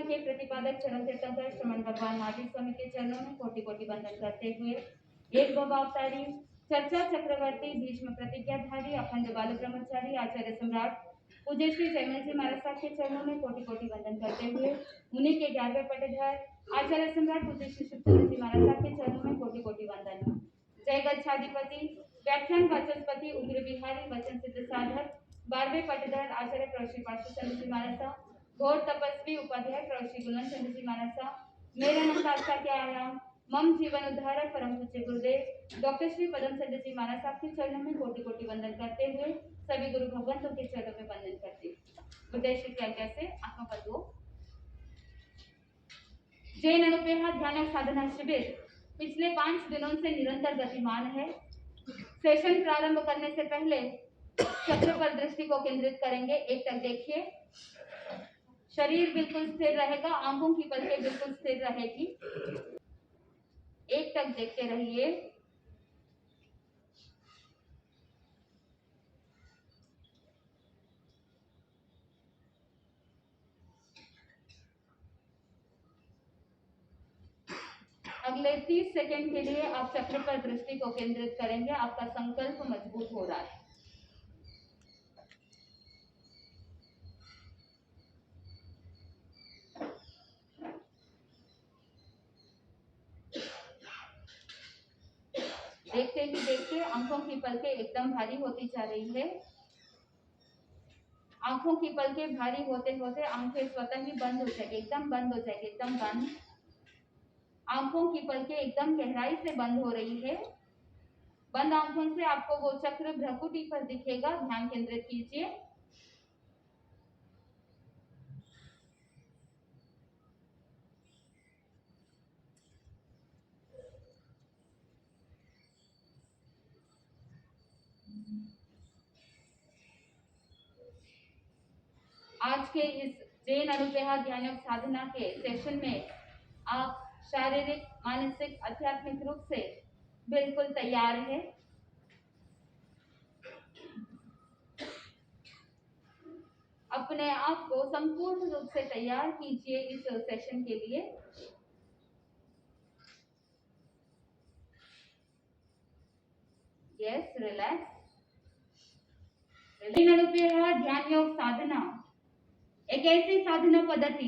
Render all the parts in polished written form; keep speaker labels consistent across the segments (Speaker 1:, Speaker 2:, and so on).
Speaker 1: के प्रतिपादक चरण तीर्थंकर श्रमण भगवान महावीर स्वामी के चरणों में कोटि कोटि वंदन करते हुए एक भवावतारी चर्चा चक्रवर्ती भीष्म प्रतिज्ञाधारी अखंड बाल ब्रह्मचारी आचार्य सम्राट पूज्य श्री जयमल जी महाराज साहब के चरणों में कोटि कोटि वंदन करते हुए उन्हीं के 11वें पट्टेदार आचार्य सम्राट पूज्य श्री सुखदेव जी महाराज साहब के चरणों में कोटि कोटि वंदन। जय गच्छाधिपति व्याख्यान वाचस्पति उग्र बिहारी वचन सिद्ध साधक 12वें पट्टेदार आचार्य प्रवश्री पार्श्व जी महाराज साहब घोर तपस्वी उपाध्याय प्रवश्री गुणवंत चंद्र जी महाराज साहब मेरा नाम कास्ता के आयाम मम जीवन उद्धारक परम पूज्य गुरुदेव डॉक्टर श्री पदम चंद्र जी महाराज साहब के चरणों में कोटि कोटि वंदन करते हुए सभी गुरु भगवंतों के चरणों में वंदन करते उद्देश्य की आज्ञा से आत्मपदो जैन अनुपेहा ध्यान साधना शिविर पिछले 5 दिनों से निरंतर गतिमान है। सेशन प्रारंभ करने से पहले चक्र पर दृष्टि को केंद्रित करेंगे। एक तक देखिए, शरीर बिल्कुल स्थिर रहेगा, आंखों की पलकें बिल्कुल स्थिर रहेगी। एक तक देखते रहिए। अगले 30 सेकंड के लिए आप चक्र पर दृष्टि को केंद्रित करेंगे। आपका संकल्प मजबूत हो रहा है। देखते ही देखते आंखों की पलकें एकदम भारी होती जा रही है। आंखों की पलकें भारी होते होते आंखें स्वतः ही बंद हो जाएगी, एकदम बंद हो जाएगी, एकदम बंद। आंखों की पलकें एकदम गहराई से बंद हो रही है। बंद आंखों से आपको वो चक्र भ्रकुटी पर दिखेगा। ध्यान केंद्रित कीजिए। आज के इस जैन अनुपेहा ध्यान योग साधना के सेशन में आप शारीरिक, मानसिक, आध्यात्मिक रूप से बिल्कुल तैयार है। अपने आप को संपूर्ण रूप से तैयार कीजिए इस सेशन के लिए। Yes, relax. जैन अनुपेहा ध्यान योग साधना एक ऐसी साधना पद्धति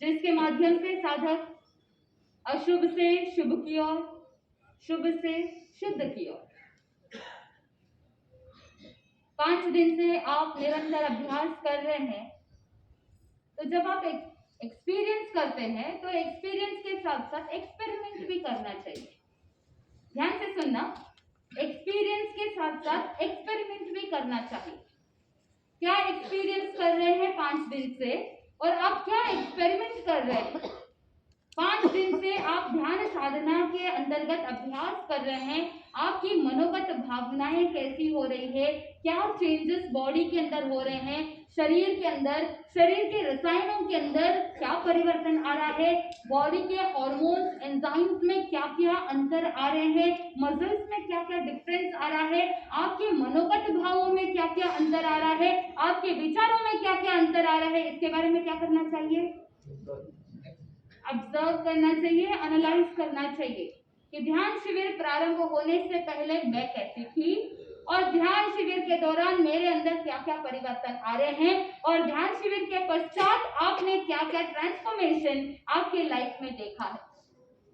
Speaker 1: जिसके माध्यम से साधक अशुभ से शुभ की ओर, शुभ से शुद्ध की ओर 5 दिन से आप निरंतर अभ्यास कर रहे हैं। तो जब आप एक्सपीरियंस करते हैं तो एक्सपीरियंस के साथ साथ एक्सपेरिमेंट भी करना चाहिए। ध्यान से सुनना, एक्सपीरियंस के साथ साथ एक्सपेरिमेंट भी करना चाहिए। क्या एक्सपीरियंस कर रहे हैं 5 दिन से और आप क्या एक्सपेरिमेंट कर रहे हैं? 5 दिन से आप ध्यान साधना के अंतर्गत अभ्यास कर रहे हैं। आपकी मनोगत भावनाएं कैसी हो रही है, क्या चेंजेस बॉडी के अंदर हो रहे हैं, शरीर के अंदर, शरीर के रसायनों के अंदर क्या परिवर्तन आ रहा है, बॉडी के हार्मोन्स, एंजाइम्स में क्या क्या अंतर आ रहे हैं, मसल्स में क्या क्या डिफरेंस आ रहा है, आपके मनोगत भावों में क्या क्या अंतर आ रहा है, आपके विचारों में क्या क्या अंतर आ रहा है, इसके बारे में क्या करना चाहिए? ऑब्जर्व करना चाहिए, एनालाइज करना चाहिए कि ध्यान शिविर प्रारंभ होने से पहले मैं कैसी थी और ध्यान शिविर के दौरान मेरे अंदर क्या क्या परिवर्तन आ रहे हैं और ध्यान शिविर के पश्चात आपने क्या क्या ट्रांसफॉर्मेशन आपके लाइफ में देखा है।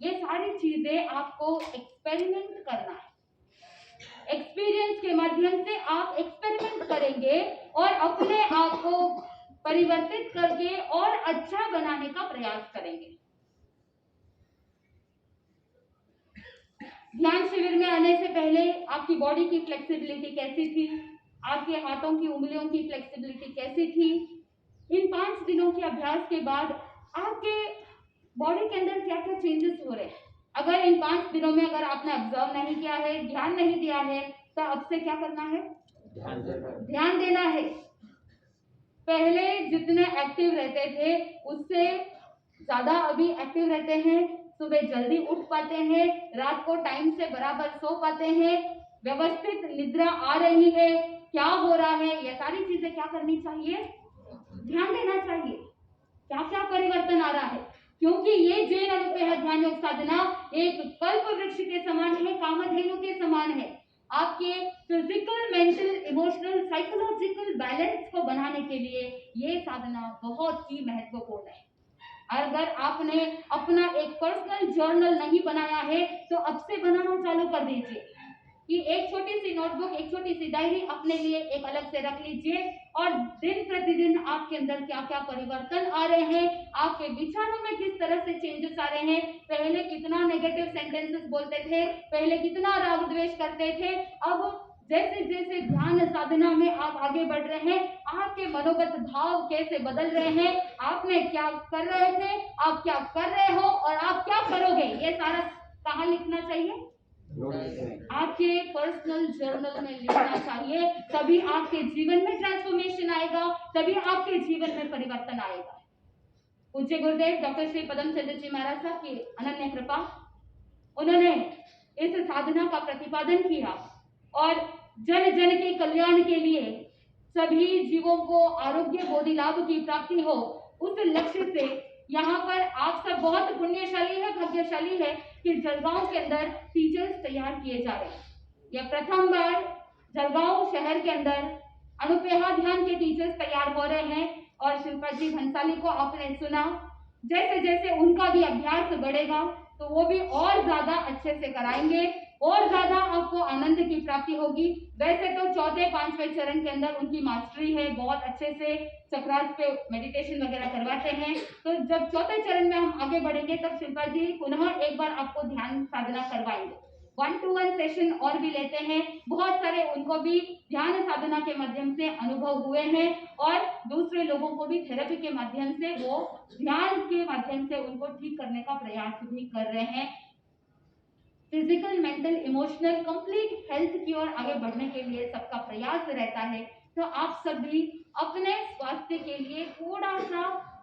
Speaker 1: ये सारी चीजें आपको एक्सपेरिमेंट करना है। एक्सपीरियंस के माध्यम से आप एक्सपेरिमेंट करेंगे और अपने आप को परिवर्तित करके और अच्छा बनाने का प्रयास करेंगे। ध्यान शिविर में आने से पहले आपकी बॉडी की फ्लेक्सिबिलिटी कैसी थी, आपके हाथों की उंगलियों की फ्लेक्सिबिलिटी कैसी थी। इन 5 दिनों के अभ्यास के बाद आपके बॉडी के अंदर क्या क्या चेंजेस हो रहे हैं। अगर इन 5 दिनों में अगर आपने ऑब्जर्व नहीं किया है, ध्यान नहीं दिया है, तो अब से क्या करना है? ध्यान देना है। पहले जितने एक्टिव रहते थे उससे ज्यादा अभी एक्टिव रहते हैं। सुबह जल्दी उठ पाते हैं, रात को टाइम से बराबर सो पाते हैं, व्यवस्थित निद्रा आ रही है, क्या हो रहा है, ये सारी चीजें क्या करनी चाहिए? ध्यान देना चाहिए। क्या क्या परिवर्तन आ रहा है, क्योंकि ये जैन अनुपेय ध्यान योग साधना एक कल्प वृक्ष के समान है, कामधेनु के समान है। आपके physical, mental, emotional, psychological balance को बनाने के लिए ये साधना बहुत ही महत्वपूर्ण है। अगर आपने अपना एक पर्सनल जर्नल नहीं बनाया है तो अब से बनाना चालू कर दीजिए कि एक छोटी सी नोटबुक, एक छोटी सी डायरी अपने लिए एक अलग से रख लीजिए और दिन प्रतिदिन आपके अंदर क्या क्या परिवर्तन आ रहे हैं, आपके विचारों में किस तरह से चेंजेस आ रहे हैं। पहले कितना नेगेटिव सेंटेंसेस बोलते थे, पहले कितना राग द्वेष करते थे, अब जैसे जैसे ध्यान साधना में आप आगे बढ़ रहे हैं, आपके मनोगत भाव कैसे बदल रहे हैं, आपने क्या कर रहे थे, आप क्या कर रहे हो और आप क्या करोगे, ये सारा कहाँ लिखना चाहिए, आपके पर्सनल जर्नल में लिखना चाहिए। तभी आपके जीवन में ट्रांसफॉर्मेशन आएगा, तभी आपके जीवन में परिवर्तन आएगा। पूज्य गुरुदेव डॉक्टर श्री पदम चंद्र जी महाराज साहब की अनन्य कृपा, उन्होंने इस साधना का प्रतिपादन किया और जन जन के कल्याण के लिए सभी जीवों को आरोग्य बोधि लाभ की प्राप्ति हो, उस लक्ष्य से यहाँ पर आप सब बहुत पुण्यशाली है, भाग्यशाली है कि जलगांव के अंदर टीचर्स तैयार किए जा रहे हैं। यह प्रथम बार जलगांव शहर के अंदर अनुपेहा ध्यान के टीचर्स तैयार हो रहे हैं और शिल्पा जी भंसाली को आपने सुना, जैसे जैसे उनका भी अभ्यास बढ़ेगा तो वो भी और ज्यादा अच्छे से कराएंगे और ज्यादा आपको आनंद की प्राप्ति होगी। वैसे तो चौथे पांचवें चरण के अंदर उनकी मास्टरी है, बहुत अच्छे से चक्रास पे मेडिटेशन वगैरह करवाते हैं। तो जब चौथे चरण में हम आगे बढ़ेंगे तब शिल्पा जी पुनः एक बार आपको ध्यान साधना करवाएंगे, 1-to-1 सेशन और भी लेते हैं। बहुत सारे उनको भी ध्यान साधना के माध्यम से अनुभव हुए हैं और दूसरे लोगों को भी थेरेपी के माध्यम से वो ध्यान के माध्यम से उनको ठीक करने का प्रयास भी कर रहे हैं। Physical, mental, emotional complete health की ओर आगे बढ़ने के लिए सबका प्रयास रहता है। तो आप सभी अपने स्वास्थ्य के लिए थोड़ा सा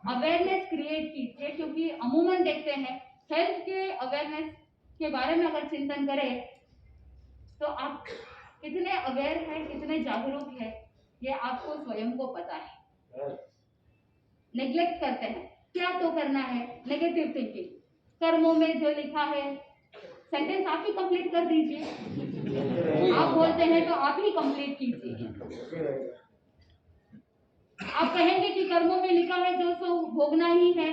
Speaker 1: अवेयरनेस क्रिएट कीजिए, क्योंकि अमूमन देखते हैं हेल्थ के अवेयरनेस के बारे में अगर चिंतन करें तो आप कितने अवेयर हैं, कितने जागरूक हैं, ये आपको स्वयं को पता है। नेग्लेक्ट करते हैं, क्या तो करना है, नेगेटिव थिंकिंग, कर्मों में जो लिखा है, सेंटेंस आप ही कंप्लीट कर दीजिए, आप बोलते हैं तो आप ही कंप्लीट कीजिए। आप कहेंगे कि कर्मों में लिखा है जो सो भोगना ही है,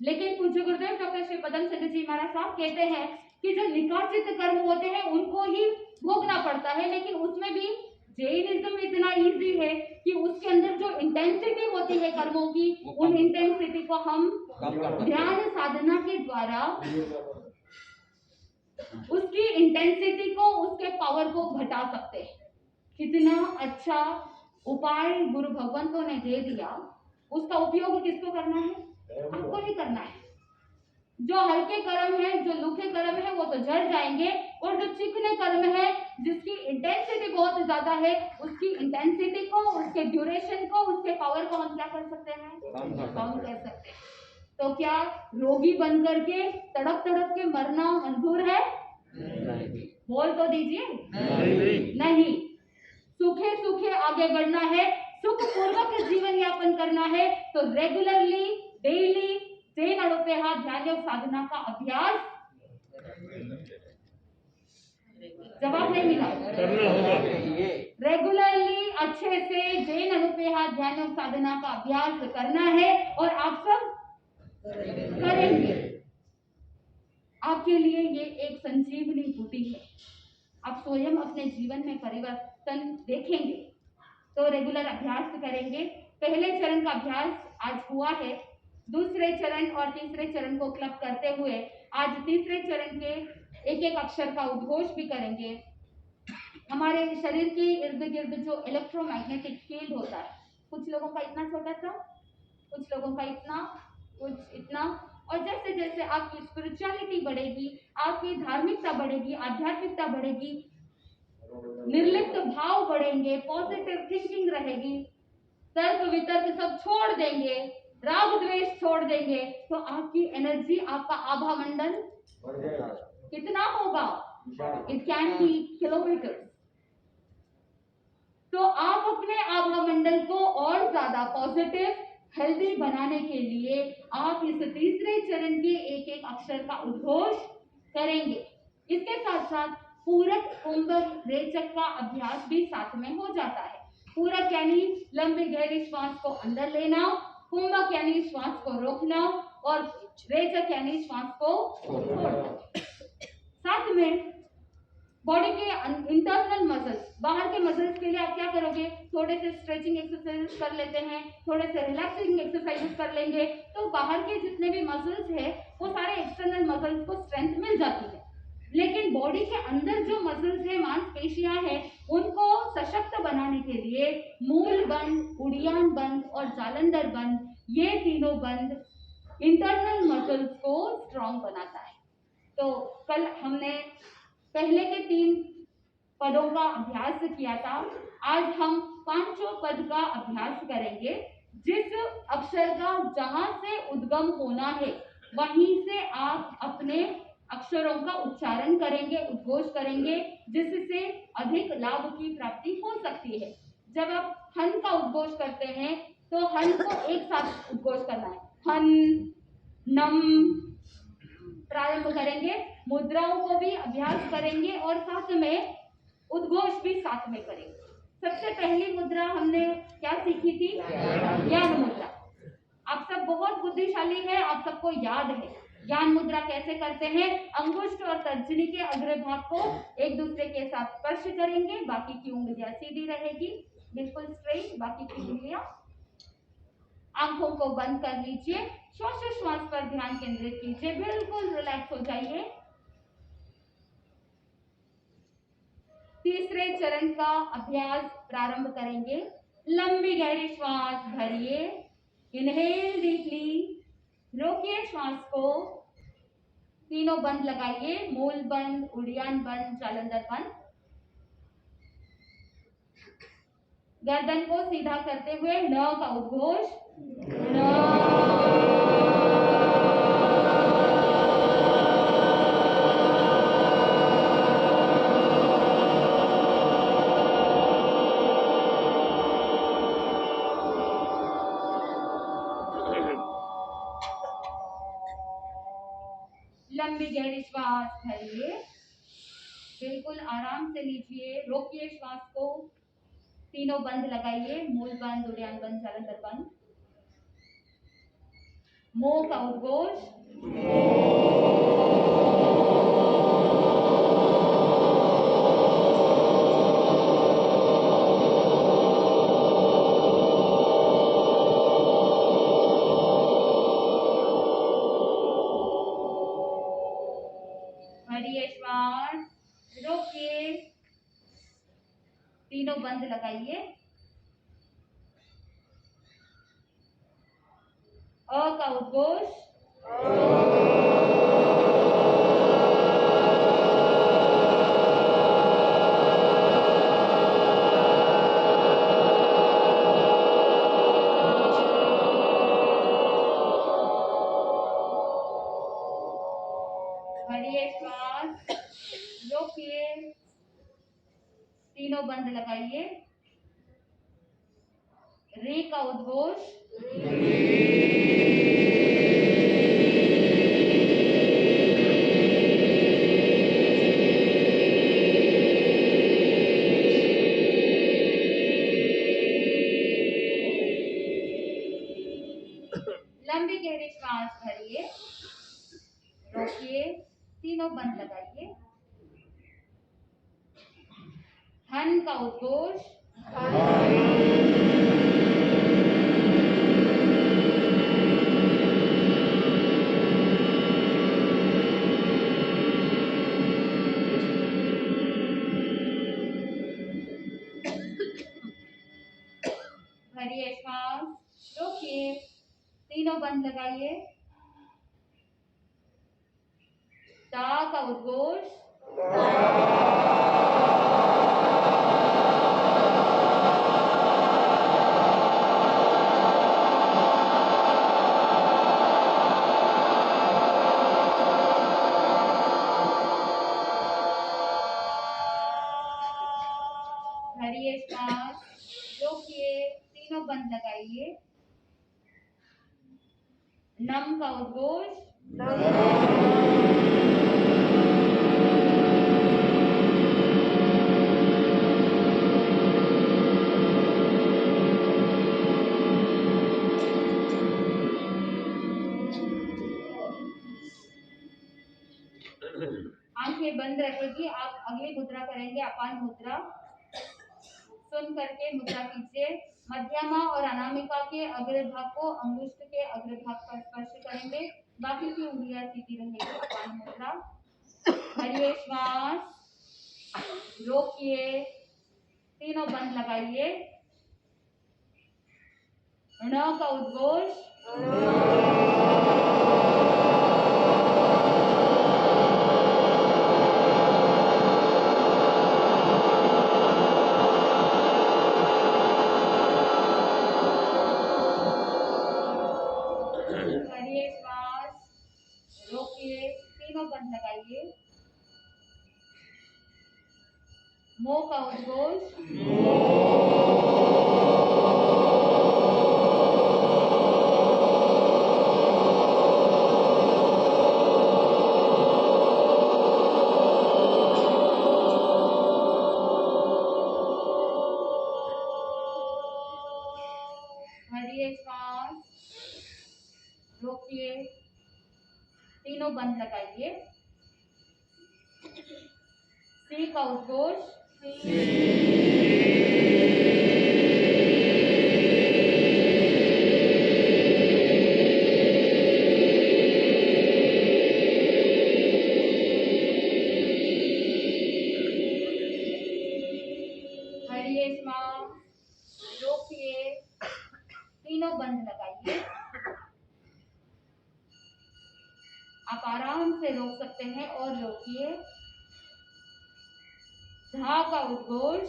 Speaker 1: लेकिन पूज्य गुरुदेव डॉक्टर श्री पदम चंद्र जी महाराज साहब कहते हैं कि जो निकाचित कर्म होते हैं उनको ही भोगना पड़ता है, लेकिन उसमें भी जैनिज्म इतना इजी है कि उसके अंदर जो इंटेंसिटी होती है कर्मों की, उन इंटेंसिटी को हम ध्यान साधना के द्वारा उसकी इंटेंसिटी को, उसके पावर को घटा सकते हैं। कितना अच्छा उपाय गुरु भगवंतों ने दे दिया, उसका उपयोग किसको करना है, आपको ही करना है। जो हल्के कर्म है, जो लूखे कर्म है वो तो जड़ जाएंगे, और जो चिकने कर्म है जिसकी इंटेंसिटी बहुत ज्यादा है, उसकी इंटेंसिटी को, उसके ड्यूरेशन को, उसके पावर को हम क्या कर सकते हैं, कम कर सकते हैं। तो क्या रोगी बन करके तड़प तड़प के मरना मंजूर है? नहीं। बोल तो दीजिए, नहीं। सूखे सूखे आगे बढ़ना है, सुख पूर्वक जीवन यापन करना है, तो रेगुलरली डेली जैन अनुपेहा ध्यान योग साधना का अभ्यास, जवाब नहीं मिला, रेगुलरली अच्छे से जैन अनुपेहा ध्यान योग साधना का अभ्यास करना है और आप सब करेंगे। आपके लिए ये एक संजीवनी बूटी है, आप स्वयं अपने जीवन में परिवर्तन देखेंगे तो रेगुलर अभ्यास करेंगे। पहले चरण का अभ्यास आज हुआ है, दूसरे चरण और तीसरे चरण को क्लब करते हुए आज तीसरे चरण के एक एक अक्षर का उद्घोष भी करेंगे। हमारे शरीर के इर्द गिर्द जो इलेक्ट्रोमैग्नेटिक फील्ड होता है, कुछ लोगों का इतना छोटा सा, कुछ लोगों का इतना, कुछ इतना, और जैसे जैसे आपकी स्पिरिचुअलिटी बढ़ेगी, आपकी धार्मिकता बढ़ेगी, आध्यात्मिकता बढ़ेगी, निर्लिप्त भाव बढ़ेंगे, पॉजिटिव थिंकिंग रहेगी, तर्क वितर्क सब छोड़ देंगे, राग द्वेष छोड़ देंगे, तो आपकी एनर्जी, आपका आभा मंडल कितना होगा, इट कैन बी किलोमीटर। तो आप अपने आभा मंडल को और ज्यादा पॉजिटिव, हेल्दी बनाने के लिए आप इस तीसरे चरण के एक एक अक्षर का उद्घोष करेंगे। इसके साथ साथ पूरक, कुंभक, रेचक का अभ्यास भी साथ में हो जाता है। पूरक यानी लंबी गहरी श्वास को अंदर लेना, कुंभक यानी श्वास को रोकना और रेचक यानी श्वास को छोड़ना। साथ में बॉडी के इंटरनल मसल्स, बाहर के मसल्स के लिए आप क्या करोगे, थोड़े से स्ट्रेचिंग एक्सरसाइज कर लेते हैं, थोड़े से रिलैक्सिंग एक्सरसाइजेस कर लेंगे, तो बाहर के जितने भी मसल्स है वो सारे एक्सटर्नल मसल्स को स्ट्रेंथ मिल जाती है। लेकिन बॉडी के अंदर जो मसल्स है, मांसपेशियां है, उनको सशक्त बनाने के लिए मूल बंध, उड़ियान बंध और जालंधर बंध, ये तीनों बंध इंटरनल मसल्स को स्ट्रॉन्ग बनाता है। तो कल हमने पहले के 3 पदों का अभ्यास किया था। आज हम 5वां पद का अभ्यास करेंगे। जिस अक्षर का जहां से उद्गम होना है वहीं से आप अपने अक्षरों का उच्चारण करेंगे, उद्घोष करेंगे, जिससे अधिक लाभ की प्राप्ति हो सकती है। जब आप हन का उद्घोष करते हैं तो हन को एक साथ उद्घोष करना है। हन, नम प्रारंभ करेंगे, मुद्राओं को भी अभ्यास करेंगे और साथ में उद्घोष भी साथ में करेंगे। सबसे पहली मुद्रा हमने क्या सीखी थी? ज्ञान मुद्रा। आप सब बहुत बुद्धिशाली है, आप सबको याद है ज्ञान मुद्रा कैसे करते हैं। अंगुष्ठ और तर्जनी के अग्रभाग को एक दूसरे के साथ स्पर्श करेंगे, बाकी की उंगलियां सीधी रहेगी, बिल्कुल स्ट्रेट, बाकी की उंगलियां। आंखों को बंद कर लीजिए, श्वासोच्छ्वास पर ध्यान केंद्रित कीजिए, बिल्कुल रिलैक्स हो जाइए। तीसरे चरण का अभ्यास प्रारंभ करेंगे। लंबी गहरी श्वास भरिए, इनहेल डीपली, रोकिए श्वास को, तीनों बंद लगाइए, मूल बंद, उड़ियान बंद, जालंधर बंद। गर्दन को सीधा करते हुए न का उद्घोष, लंबी गहरी श्वास भरिए, बिल्कुल आराम से लीजिए, रोकिए श्वास को, तीनों बंद लगाइए, मूल बंद, उड़ियान बंद, जालंधर बंद। मो का उद्घोष, भरिए श्वास, रोकिए, तीनों बंद लगाइए। अ का उद्घोष, भरिए श्वास, रोकिए, तीनों बंद लगाइए। रे का उद्घोष, लंबी गहरी श्वास भरिए, रोकिए, तीनों बंद लगाइए। हन का उद्घोष, भरिए श्वास, रोकिए, तीनों बंद लगाइए। ता का उद्घोष, भरिए श्वास, रोकिए, तीनों बंद लगाइए। नम का उद्घोष, आंखें बंद रखेगी। आप अगली मुद्रा करेंगे अपान मुद्रा। सुन करके मुद्रा कीजिए। मध्यमा और अनामिका के अग्रभाग को अंगुष्ठ के अग्रभाग पर स्पर्श करेंगे, बाकी की उंगलियां सीधी रहेगी। अपान मुद्रा। भरिए श्वास, रोकिए, तीनों बंद लगाइए। ण का उद्घोष, भरिए श्वास, रोकिए, तीनों बंद लगाइए। मो का उद्घोष, भरिए श्वास, रोकिए, तीनों बंद लगाइए। सी का उद्घोष, भरिए श्वास, रोकिए, तीनों बंद लगाइए। आप आराम से रोक सकते हैं और रोकिए। धा का उद्घोष,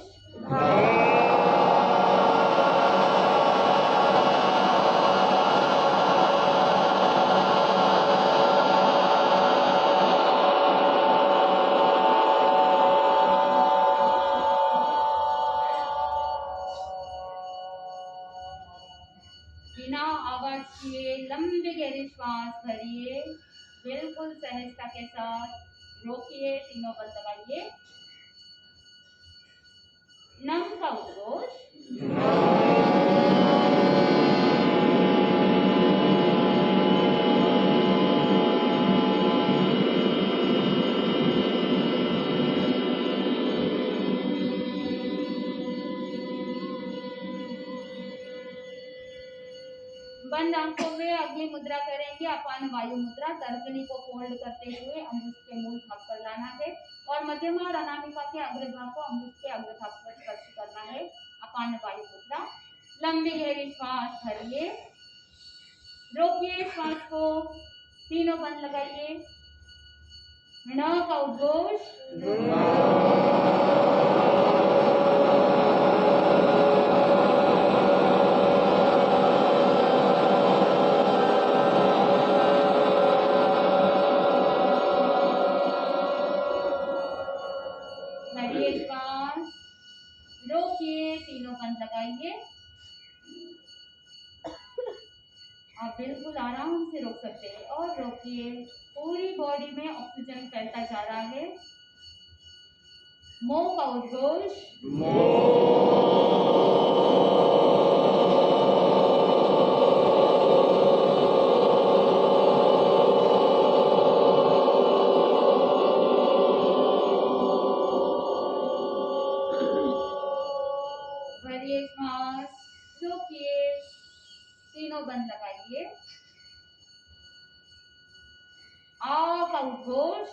Speaker 1: बिना आवाज किए लंबी गहरी श्वास भरिए, बिल्कुल सहजता के साथ रोकिए, तीनों बंद लगाइए। नम का उद्घोष, बंद आंखों में अगली मुद्रा करेंगे अपान वायु मुद्रा। तर्जनी को फोल्ड करते हुए अंगुष्ठ के मूल भाग पर लाना है और मध्यमा और अनामिका के अग्रभाग को अंगुष्ठ के अग्रभाग पर स्पर्श करना है। अपान वायु मुद्रा। लंबी गहरी श्वास भरिए, रोकिए श्वास को, तीनों बंद लगाइए। ण का उद्घोष, भरिए श्वास, रोकिए, तीनों बंद लगाइए। आप बिल्कुल आराम से रोक सकते हैं और रोकिए। पूरी बॉडी में ऑक्सीजन फैलता जा रहा है। मो का उद्घोष, भरिए श्वास, रोकिए, तीनों बंद लगाइए। आ का उद्घोष,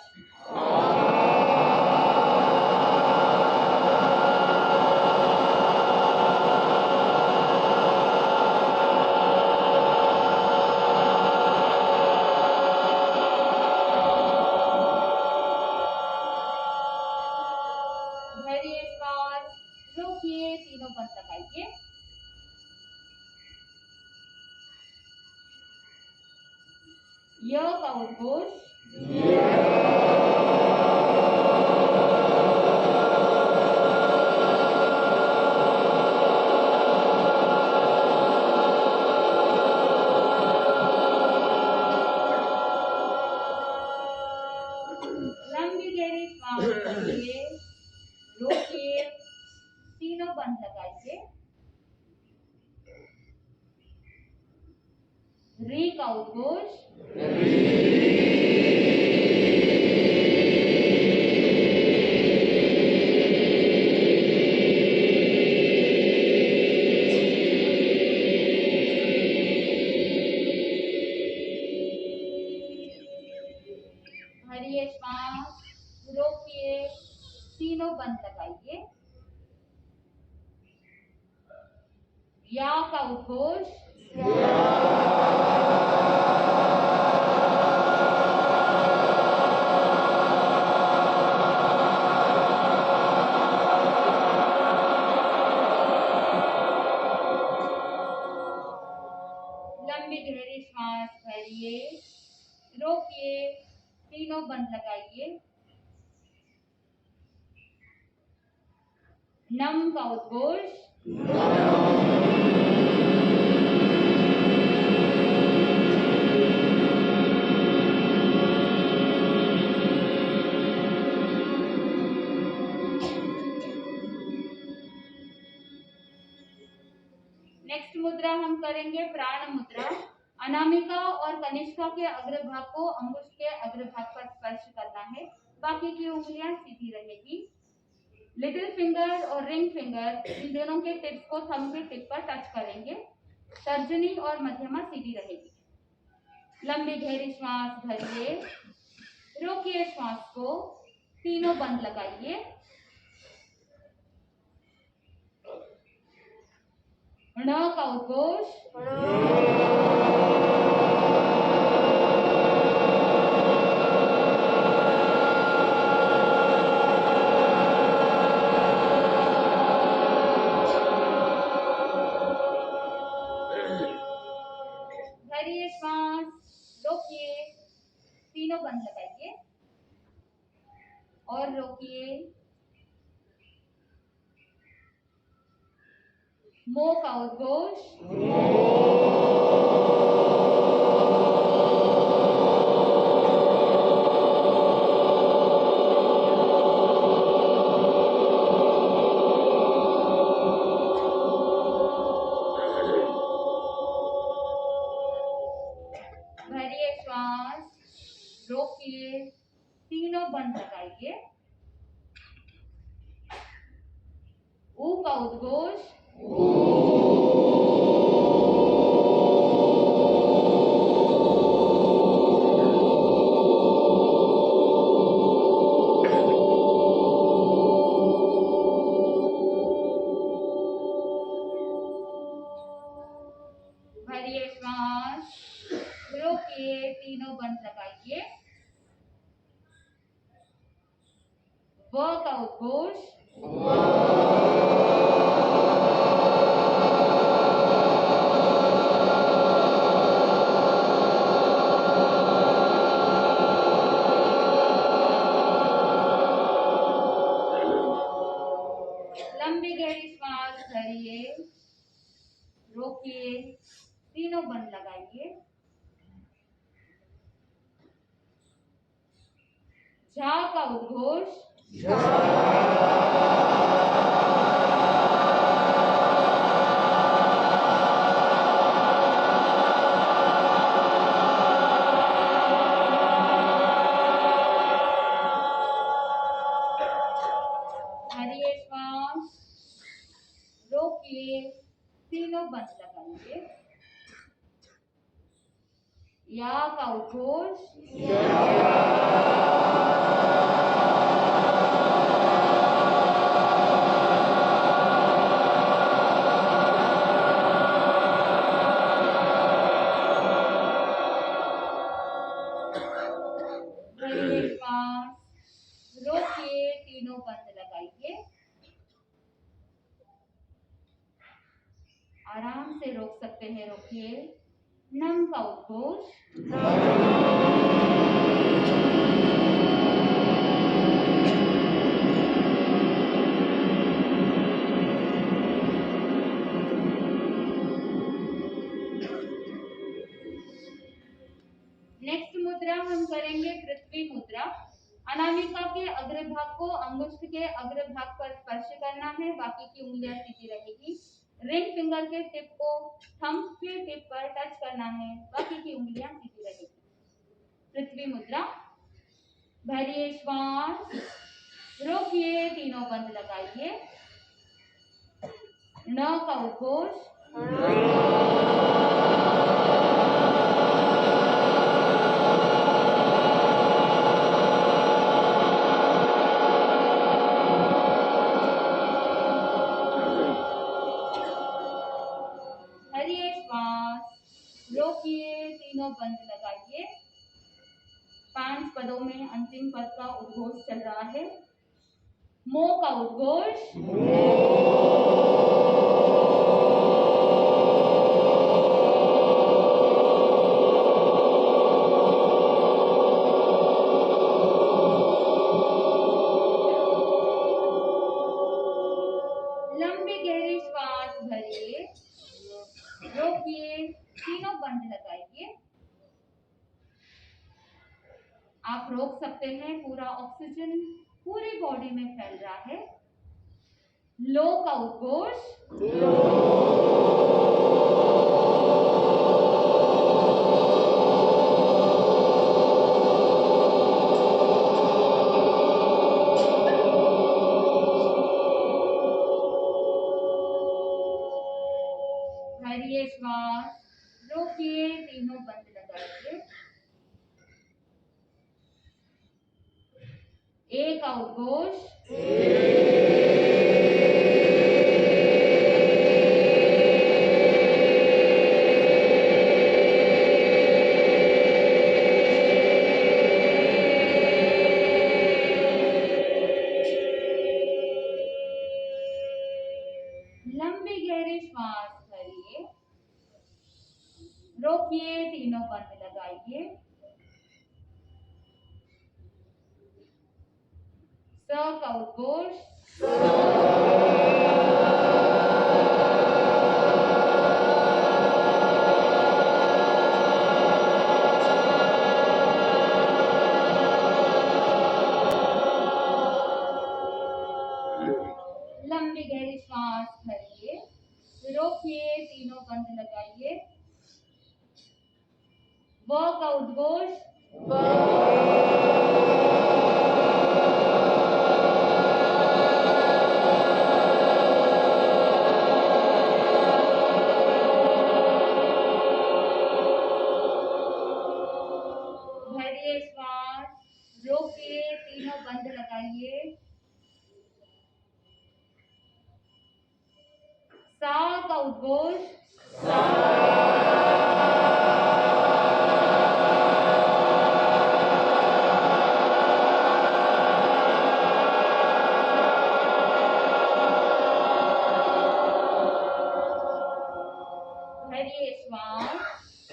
Speaker 1: भरिए श्वास, रोकिए, तीनों बंद लगाइए। य का उद्घोष, री का उद्घोष, भरिए श्वास, रोकिए, तीनों बंद लगाइए। या का उद्घोष, लंबी गहरी श्वास भरिए, रोकिए, तीनों बंद लगाइए। नम का उद्घोष, नेक्स्ट मुद्रा हम करेंगे प्राण मुद्रा। अनामिका और कनिष्का के अग्रभाग को अंगुष्ठ के अग्रभाग पर स्पर्श करना है, बाकी की उंगलियां सीधी रहेगी। लिटिल फिंगर और रिंग फिंगर इन दोनों के टिप्स को थंब के टिप पर टच करेंगे। तर्जनी और मध्यमा सीधी रहेगी। लंबी गहरी श्वास भरिए, रोकिए श्वास को, तीनों बंद लगाइए। ण का उद्घोष, भरिए श्वास, रोकिए, तीनों बंद लगाइए और रोकिए। मो का उद्घोष, भरिए श्वास, रोकिए, तीनों बंद लगाइए। ऊ का उद्घोष, भरिए श्वास, रोकिए, तीनों बंद लगाइए। व का उद्घोष, लंबी गहरी श्वास भरिए, रोकिए, तीनों बंद लगाइए। झा का उद्घोष, भरिए श्वास, रोकिए, तीनों बंद लगाइए। या का उद्घोष, भरिए श्वास, रोकिए, तीनों बंद लगाइए। आराम से रोक सकते हैं, रोकिए। नम का उद्घोष, नेक्स्ट मुद्रा हम करेंगे पृथ्वी मुद्रा। अनामिका के अग्रभाग को अंगुष्ठ के अग्रभाग पर स्पर्श करना है, बाकी की उंगलियां सीधी रहेगी। रिंग फिंगर के टिप को थंब के टिप पर टच करना है, बाकी की उंगलियां सीधी रहेगी। पृथ्वी मुद्रा, भरिए श्वास, रोकिए, तीनों बंद लगाइए। न का उद्घोष, भरिए श्वास, रोकिए, तीनों बंद लगाइए। 5 पदों में अंतिम पद का उद्घोष चल रहा है। मो का उद्घोष, लंबी गहरी श्वास भरिए, रोकिए, तीनों बंद लगाइए। आप रोक सकते हैं, पूरा ऑक्सीजन पूरी बॉडी में फैल रहा है। लो का उद्घोष, भरिए श्वास, रोकिए, तीनों बंद लगाइए। ए का उद्घोष, लंबी गहरी श्वास भरिए, रोकिए, तीनों बंद लगाइए। स का उद्घोष, लंबी गहरी श्वास भरिए, रोकिए, तीनों बंद लगाइए। व का उद्घोष, भरिए श्वास, रोकिए, तीनों बंद लगाइए। सा का उद्घोष, भरिए श्वास,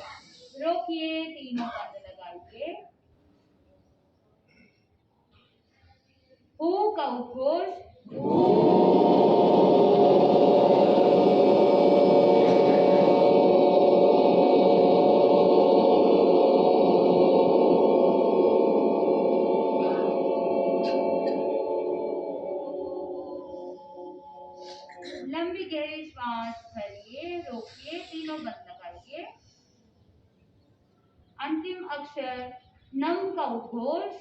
Speaker 1: रोकिए, तीनों बंद लगाइए। ऊ का उद्घोष, लंबी गहरी श्वास भरिए, रोकिए, तीनों बंद लगाइए। अंतिम अक्षर नम का उद्घोष,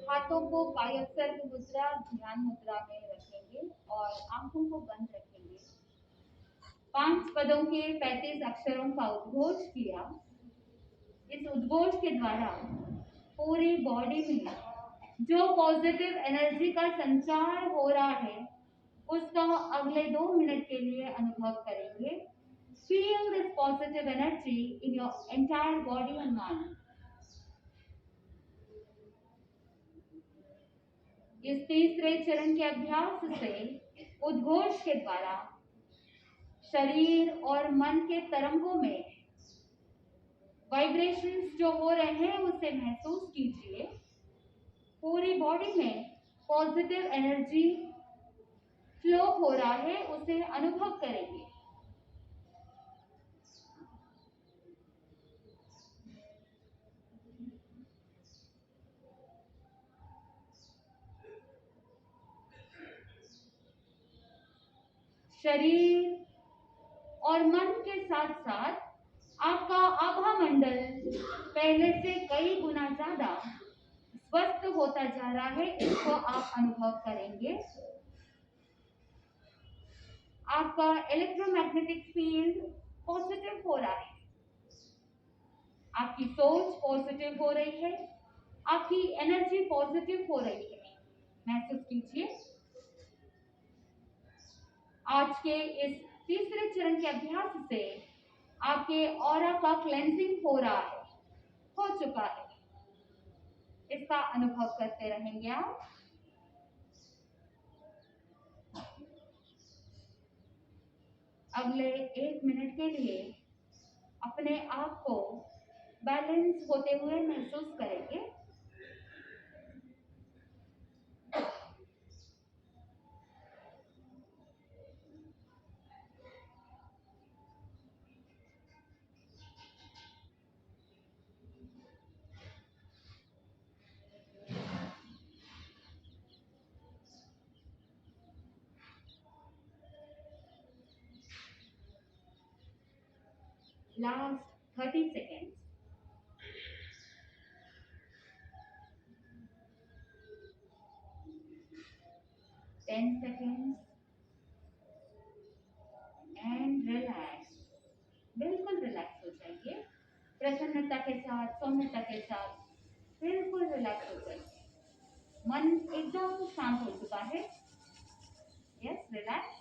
Speaker 1: हाथों को कायस्थ मुद्रा, ध्यान मुद्रा में रखेंगे और आंखों को बंद रखेंगे। 5 पदों के 35 अक्षरों का उद्घोष किया। इस उद्घोष के द्वारा पूरी बॉडी में जो पॉजिटिव एनर्जी का संचार हो रहा है, उसका अगले 2 मिनट के लिए अनुभव करेंगे। Feel this positive energy in your entire body and mind. इस तीसरे चरण के अभ्यास से उद्घोष के द्वारा शरीर और मन के तरंगों में वाइब्रेशंस जो हो रहे हैं उसे महसूस कीजिए। पूरी बॉडी में पॉजिटिव एनर्जी फ्लो हो रहा है उसे अनुभव करेंगे। शरीर और मन के साथ साथ आपका आभा मंडल पहले से कई गुना ज्यादा स्वस्थ होता जा रहा है, इसको आप अनुभव करेंगे। आपका इलेक्ट्रोमैग्नेटिक फील्ड पॉजिटिव हो रहा है, आपकी सोच पॉजिटिव हो रही है, आपकी एनर्जी पॉजिटिव हो रही है। महसूस कीजिए। आज के इस तीसरे चरण के अभ्यास से आपके ऑरा का क्लेंजिंग हो रहा है, हो चुका है। इसका अनुभव करते रहेंगे आप। अगले 1 मिनट के लिए अपने आप को बैलेंस होते हुए महसूस करेंगे। Last 30 seconds. Ten seconds. And relax. बिल्कुल रिलैक्स हो जाइए, प्रसन्नता के साथ, सौम्यता के साथ बिल्कुल रिलैक्स हो जाइए। मन एकदम शांत हो चुका है। Yes, relax.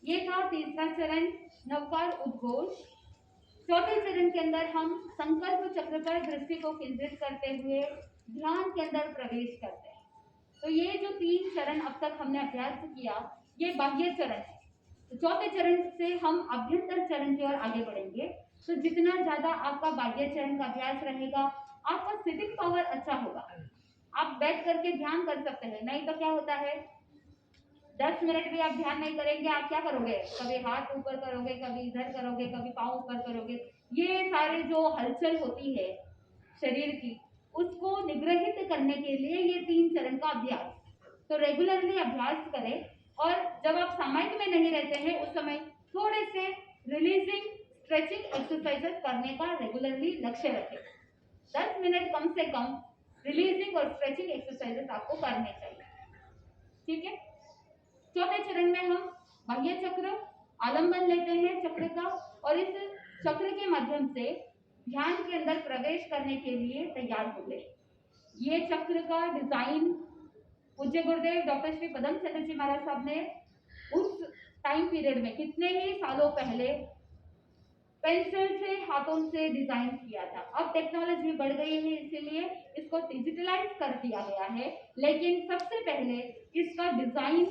Speaker 1: ये था तीसरा चरण, नवकार उद्घोष। चौथे चरण के अंदर हम संकल्प चक्र पर दृष्टि को केंद्रित करते हुए ध्यान के अंदर प्रवेश करते हैं। तो ये जो 3 चरण अब तक हमने अभ्यास किया, ये बाह्य चरण है। तो चौथे चरण से हम अभ्यंतर चरण की ओर आगे बढ़ेंगे। तो जितना ज्यादा आपका बाह्य चरण का अभ्यास रहेगा, आपका सिटिंग पावर अच्छा होगा। आप बैठ करके ध्यान कर सकते हैं, नहीं तो क्या होता है, 10 मिनट भी आप ध्यान नहीं करेंगे, आप क्या करोगे, कभी हाथ ऊपर करोगे, कभी इधर करोगे, कभी पाँव ऊपर करोगे। ये सारे जो हलचल होती है शरीर की, उसको निग्रहित करने के लिए ये 3 चरण का अभ्यास, तो रेगुलरली अभ्यास करें। और जब आप सामायिक में नहीं रहते हैं, उस समय थोड़े से रिलीजिंग स्ट्रेचिंग एक्सरसाइजेस करने का रेगुलरली लक्ष्य रखें। 10 मिनट कम से कम रिलीजिंग और स्ट्रेचिंग एक्सरसाइजेस आपको करने चाहिए। ठीक है। चौथे चरण में हम बाह्य चक्र आलंबन लेते हैं चक्र का, और इस चक्र के माध्यम से ध्यान के अंदर प्रवेश करने के लिए तैयार होते हैं। ये चक्र का डिजाइन पूज्य गुरुदेव डॉक्टर श्री पदम चंद्र जी महाराज साहब ने उस टाइम पीरियड में कितने ही सालों पहले पेंसिल से, हाथों से डिजाइन किया था। अब टेक्नोलॉजी बढ़ गई है, इसीलिए इसको डिजिटलाइज कर दिया गया है, लेकिन सबसे पहले इसका डिजाइन,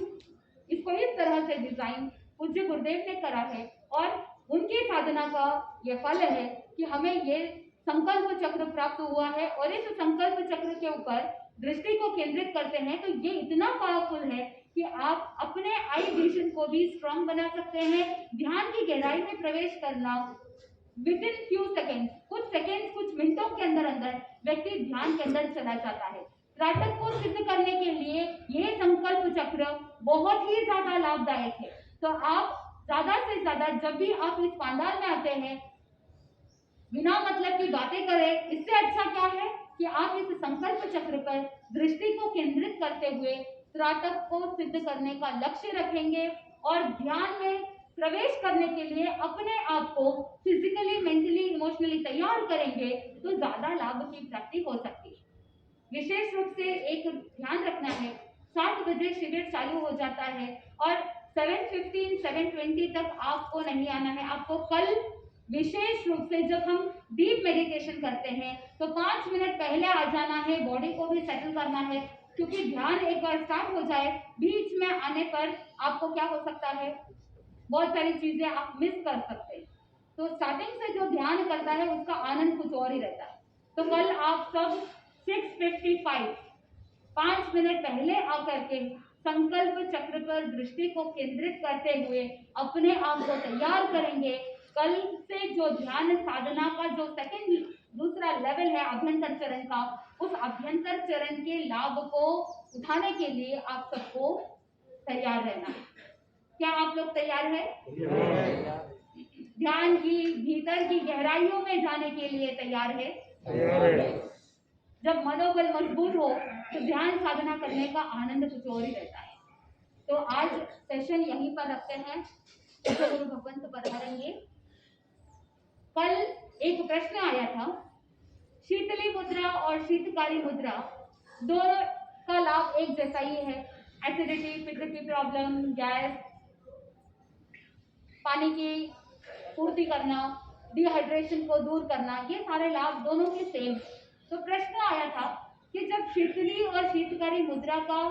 Speaker 1: इसको इस तरह से डिजाइन पूज्य गुरुदेव ने करा है, और उनकी साधना का ये फल है कि हमें ये संकल्प चक्र प्राप्त हुआ है। और इस संकल्प चक्र के ऊपर दृष्टि को केंद्रित करते हैं तो ये इतना पावरफुल है कि आप अपने आई विजन को भी स्ट्रांग बना सकते हैं। ध्यान की गहराई में प्रवेश करना विद इन फ्यू सेकेंड्स, कुछ मिनटों के अंदर अंदर व्यक्ति ध्यान के अंदर चला जाता है। त्राटक को सिद्ध करने के लिए यह संकल्प चक्र बहुत ही ज्यादा लाभदायक है। तो आप ज्यादा से ज्यादा जब भी आप इस पांडाल में आते हैं, बिना मतलब की बातें करें, इससे अच्छा क्या है कि आप इस संकल्प चक्र पर दृष्टि को केंद्रित करते हुए त्राटक को सिद्ध करने का लक्ष्य रखेंगे, और ध्यान में प्रवेश करने के लिए अपने आप को फिजिकली, मेंटली, इमोशनली तैयार करेंगे, तो ज्यादा लाभ की प्राप्ति हो सकती है। विशेष रूप से एक ध्यान रखना है, 7 बजे शिविर चालू हो जाता है, और 7:15, 7:20 तक आपको नहीं आना है। आपको कल विशेष रूप से जब हम डीप मेडिटेशन करते हैं तो 5 मिनट पहले आ जाना है, बॉडी को भी सेटल करना है, क्योंकि ध्यान एक बार स्टार्ट हो जाए, बीच में आने पर आपको क्या हो सकता है, बहुत सारी चीजें आप मिस कर सकते हैं। तो स्टार्टिंग से जो ध्यान करता है उसका आनंद कुछ और ही रहता है। तो कल आप सब 6:55 5 मिनट पहले आकर के संकल्प चक्र पर दृष्टि को केंद्रित करते हुए अपने आप को तैयार करेंगे। कल से जो ध्यान साधना का जो दूसरा लेवल है अभ्यंतर चरण का, उस अभ्यंतर चरण के लाभ को उठाने के लिए आप सबको तैयार रहना है। क्या आप लोग तैयार हैं? ध्यान की भीतर की गहराइयों में जाने के लिए तैयार है? जब मनोबल मजबूत हो तो ध्यान साधना करने का आनंद कुछ और ही रहता है। तो आज सेशन यहीं पर रखते हैं। तो गुरु भगवंत पधारेंगे। कल एक प्रश्न आया था, शीतली मुद्रा और शीतकारी मुद्रा दोनों का लाभ एक जैसा ही है। एसिडिटी, पित्त की प्रॉब्लम, गैस, पानी की पूर्ति करना, डिहाइड्रेशन को दूर करना, ये सारे लाभ दोनों के सेम है। तो प्रश्न आया था कि जब शीतली और शीतकारी मुद्रा का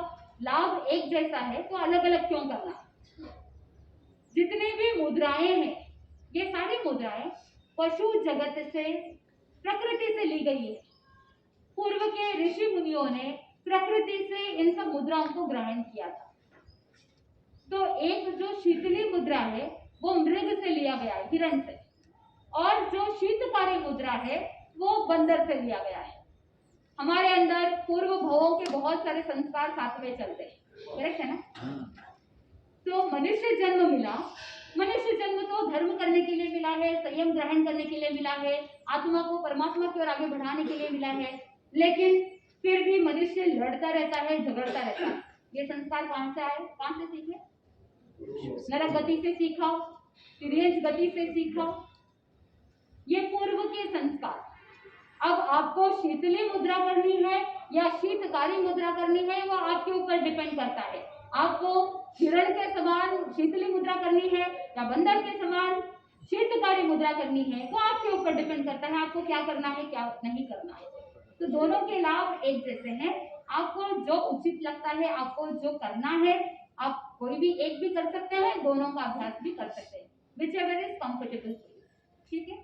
Speaker 1: लाभ एक जैसा है तो अलग अलग क्यों करना? जितनी भी मुद्राएं हैं, ये सारी मुद्राएं पशु जगत से, प्रकृति से ली गई है। पूर्व के ऋषि मुनियों ने प्रकृति से इन सब मुद्राओं को ग्रहण किया था। तो एक जो शीतली मुद्रा है वो मृग से लिया गया है, हिरण से, और जो शीतकारी मुद्रा है वो बंदर से लिया गया है। हमारे अंदर पूर्व भवों के बहुत सारे संस्कार साथ में चलते हैं, करेक्ट है ना? तो मनुष्य जन्म मिला, मनुष्य जन्म तो धर्म करने के लिए मिला है, संयम ग्रहण करने के लिए मिला है, आत्मा को परमात्मा की ओर आगे बढ़ाने के लिए मिला है। लेकिन फिर भी मनुष्य लड़ता रहता है, झगड़ता रहता है। ये संस्कार कहां से आए, कहां से सीखे? नरक गति से सीखा, तिर्यंच गति से सीखा, ये पूर्व के संस्कार। अब आपको शीतली मुद्रा करनी है या शीतकारी मुद्रा करनी है, वो आपके ऊपर डिपेंड करता है। आपको हिरण के समान शीतली मुद्रा करनी है या बंदर के समान शीतकारी मुद्रा करनी है, वो आपके ऊपर डिपेंड करता है। आपको क्या करना है, क्या नहीं करना है। तो दोनों के लाभ एक जैसे हैं। आपको जो उचित लगता है, आपको जो करना है, आप कोई भी एक भी कर सकते हैं, दोनों का अभ्यास भी कर सकते हैं, विच एवर इज कंफर्टेबल। ठीक है।